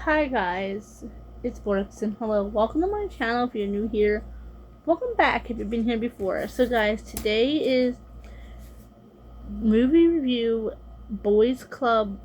Hi guys, it's Borks and hello. Welcome to my channel if you're new here. Welcome back if you've been here before. So guys, today is movie review Boys Club.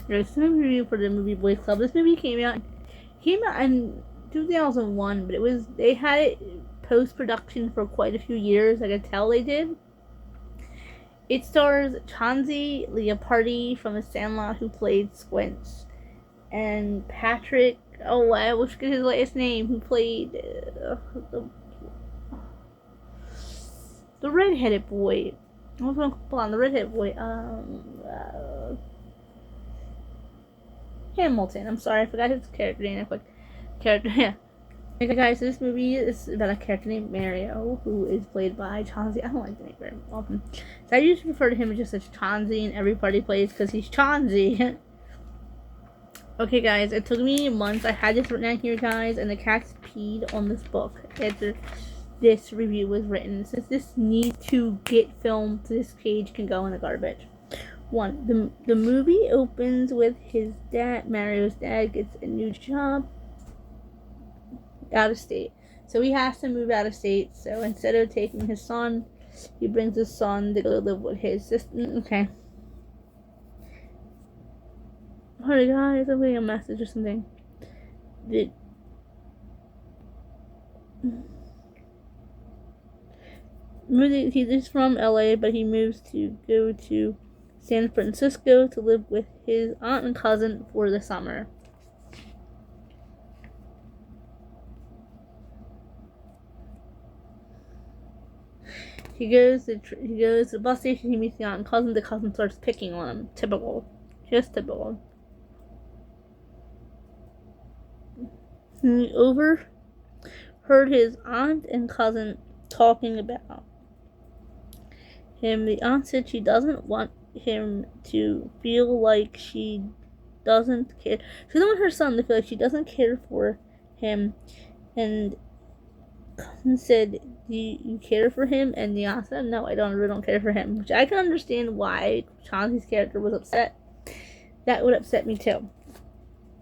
It's a movie review for the movie Boys Club. This movie came out in 2001, but they had it post-production for quite a few years. I could tell they did. It stars Chauncey Leopardi from The Sandlot, who played Squints, and Patrick, oh, I wish I could his last name, who played the redheaded boy. I was going to call on the redheaded boy. Hamilton. I'm sorry, I forgot his character name. Yeah. Okay, guys, this movie is about a character named Mario, who is played by Chauncey. I don't like the name very often, so I usually refer to him just as Chauncey in every part he plays because he's Chauncey. Okay, guys, it took me months. I had this written down here, guys, and the cats peed on this book after this review was written. Since this needs to get filmed, this page can go in the garbage. The movie opens with his dad, Mario's dad, gets a new job out of state. So he has to move out of state. So instead of taking his son, he brings his son to go live with his sister. Okay. Alright guys, I'm getting a message or something. He's from LA, but he moves to go to San Francisco to live with his aunt and cousin for the summer. He goes to the bus station. He meets the aunt and cousin. The cousin starts picking on him. Just typical. He overheard his aunt and cousin talking about him. The aunt said she doesn't want him to feel like she doesn't care. She doesn't want her son to feel like she doesn't care for him. And cousin said, "Do you care for him?" And the aunt said, "No, I really don't care for him." Which I can understand why Chauncey's character was upset. That would upset me too.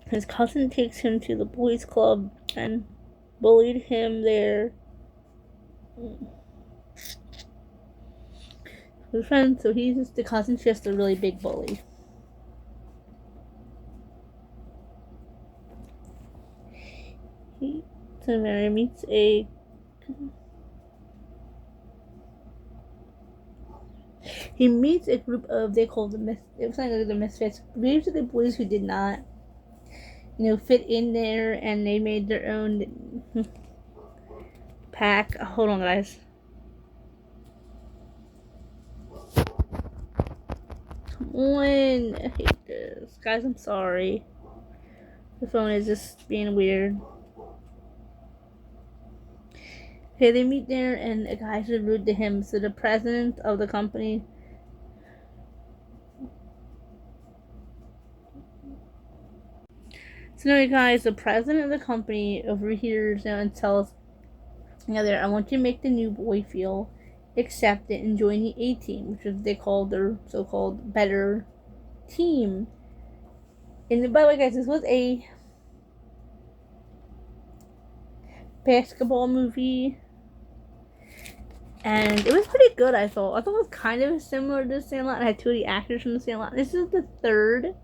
His cousin takes him to the boys' club and bullied him there. His friend, so the cousin's just a really big bully. Mary meets a group of, they call them it was like the misfits. Basically boys who did not fit in there, and they made their own pack. Hold on, guys. Come on. I hate this. Guys, I'm sorry. The phone is just being weird. Okay, they meet there, and a guy's rude to him. So the president of the company, the president of the company overhears and tells the other, "I want you to make the new boy feel accepted and join the A team," which is they call their so-called better team. And by the way, guys, this was a basketball movie, and it was pretty good. I thought it was kind of similar to Sandlot. I had two of the actors from the Sandlot. This is the third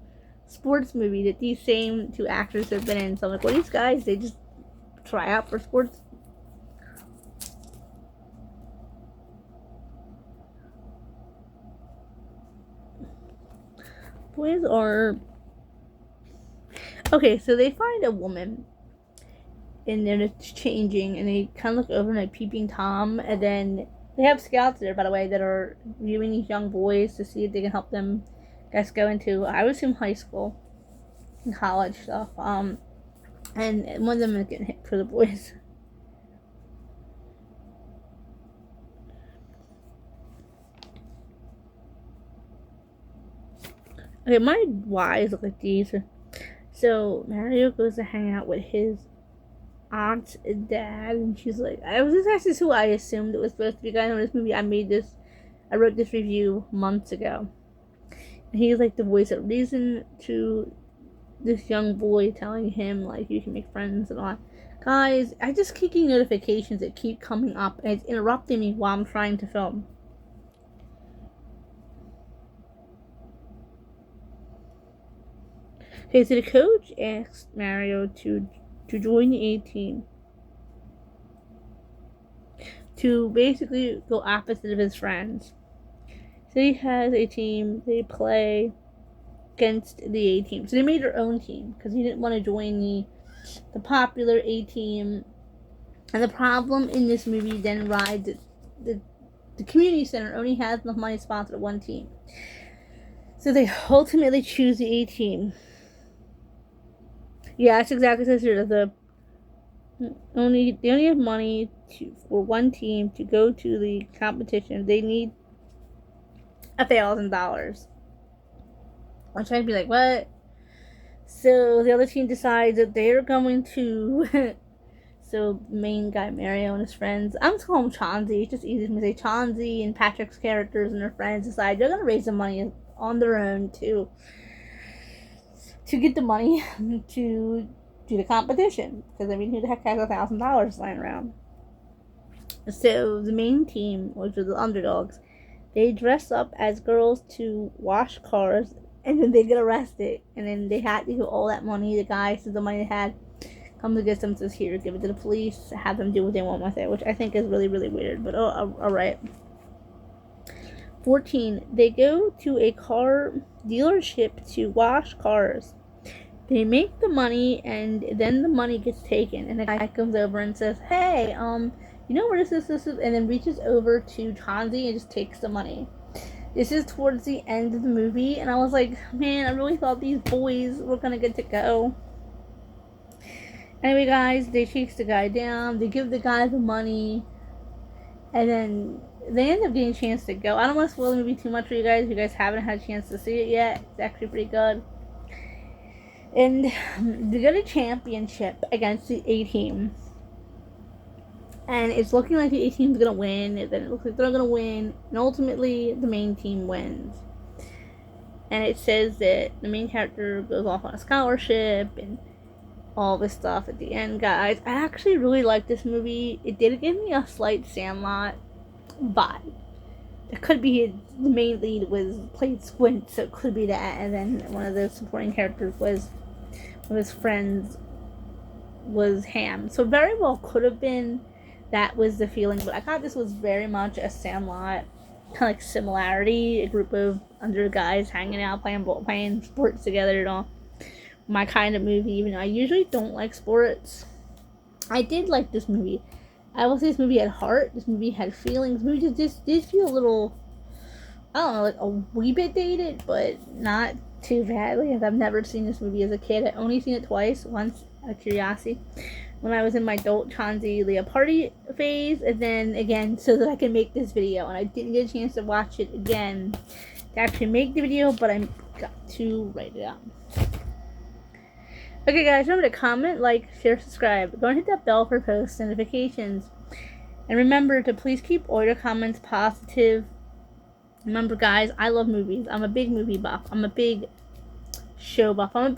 sports movie that these same two actors have been in. So I'm like, well, these guys, they just try out for sports. Boys are okay. So they find a woman, and then it's changing, and they kind of look over like peeping Tom, and then they have scouts there, by the way, that are viewing these young boys to see if they can help them, go into, I would assume, high school and college stuff. And one of them is getting hit for the boys. Okay, my Y's look like these. So Mario goes to hang out with his aunt and dad, and she's like, this is who I assumed it was supposed to be. Guys, in this movie, I wrote this review months ago, and he's like the voice of reason to this young boy telling him, like, you can make friends and all. Guys, I just keep getting notifications that keep coming up, and it's interrupting me while I'm trying to film. Okay, so the coach asked Mario to join the A team, to basically go opposite of his friends. So he has a team, they play against the A team. So they made their own team because he didn't want to join the popular A team. And the problem in this movie then rides the community center only has enough money to sponsor one team. So they ultimately choose the A team. Yeah, that's exactly what it says here. They only have money for one team to go to the competition. They need $1,000. I'm trying to be like, what? So the other team decides that they're going to. So main guy Mario and his friends, I'm just calling him Chauncey. It's just easy for me to say Chauncey, and Patrick's characters and their friends decide they're gonna raise the money on their own to get the money to do the competition. Because I mean, who the heck has $1,000 lying around? So the main team, which are the underdogs, they dress up as girls to wash cars, and then they get arrested, and then they had to give all that money. The guy says the money they had comes to get them, says here, give it to the police, have them do what they want with it, which I think is really, really weird. But alright. 14. They go to a car dealership to wash cars. They make the money, and then the money gets taken, and the guy comes over and says, hey, you know where this is, and then reaches over to Chauncey and just takes the money. This is towards the end of the movie, and I was like, man, I really thought these boys were gonna get to go. Anyway, guys, they chase the guy down, they give the guy the money, and then they end up getting a chance to go. I don't want to spoil the movie too much for you guys if you guys haven't had a chance to see it yet. It's actually pretty good. And they get a championship against the A team. And it's looking like the A team's gonna win, and then it looks like they're gonna win, and ultimately the main team wins. And it says that the main character goes off on a scholarship, and all this stuff at the end, guys. I actually really like this movie. It did give me a slight Sandlot vibe. It could be the main lead played Squint, so it could be that, and then one of the supporting characters was one of his friends was Ham. So very well could have been that was the feeling, but I thought this was very much a Sandlot kind of like similarity, a group of under guys hanging out, playing sports together and all. My kind of movie, even though I usually don't like sports. I did like this movie. I will say this movie had heart. This movie had feelings. This movie just did feel a little, I don't know, like a wee bit dated, but not too badly. I've never seen this movie as a kid. I only seen it twice. Once out of curiosity, when I was in my adult Chauncey Leah party phase, and then again so that I can make this video. And I didn't get a chance to watch it again to actually make the video, but I got to write it out. Okay, guys, remember to comment, like, share, subscribe. Go and hit that bell for post notifications. And remember to please keep all your comments positive. Remember, guys, I love movies. I'm a big movie buff. I'm a big show buff. I'm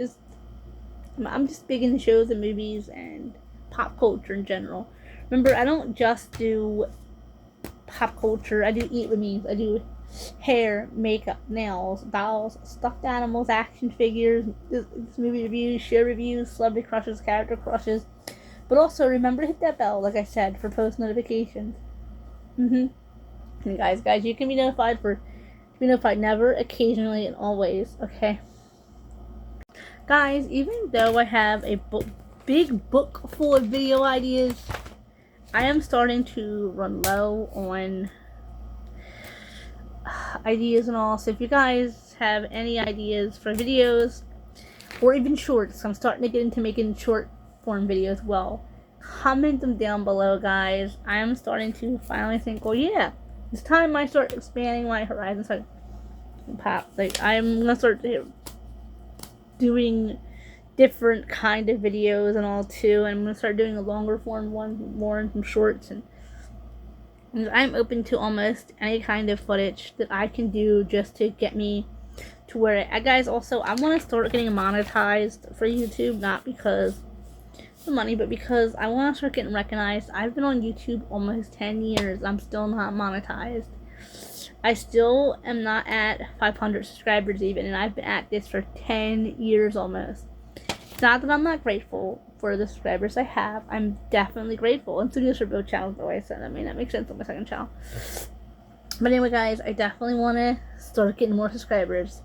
just big into shows and movies and pop culture in general. Remember, I don't just do pop culture. I do eat with me. I do hair, makeup, nails, dolls, stuffed animals, action figures, this movie reviews, show reviews, celebrity crushes, character crushes. But also remember to hit that bell, like I said, for post notifications. And guys, you can be notified never, occasionally, and always. Okay. Guys, even though I have a big book full of video ideas, I am starting to run low on ideas and all. So if you guys have any ideas for videos or even shorts, I'm starting to get into making short form videos. Well, comment them down below, guys. I am starting to finally think, well, yeah, it's time I start expanding my horizons. I'm gonna start doing different kind of videos and all too, and I'm gonna start doing a longer form one, more in some shorts, and I'm open to almost any kind of footage that I can do just to get me to where guys, also I want to start getting monetized for YouTube, not because the money, but because I want to start getting recognized. I've been on YouTube almost 10 years. I'm still not monetized. I still am not at 500 subscribers even, and I've been at this for 10 years almost. It's not that I'm not grateful for the subscribers I have. I'm definitely grateful. And studios for both channels, the way I said. I mean, that makes sense on my second channel. But anyway, guys, I definitely want to start getting more subscribers.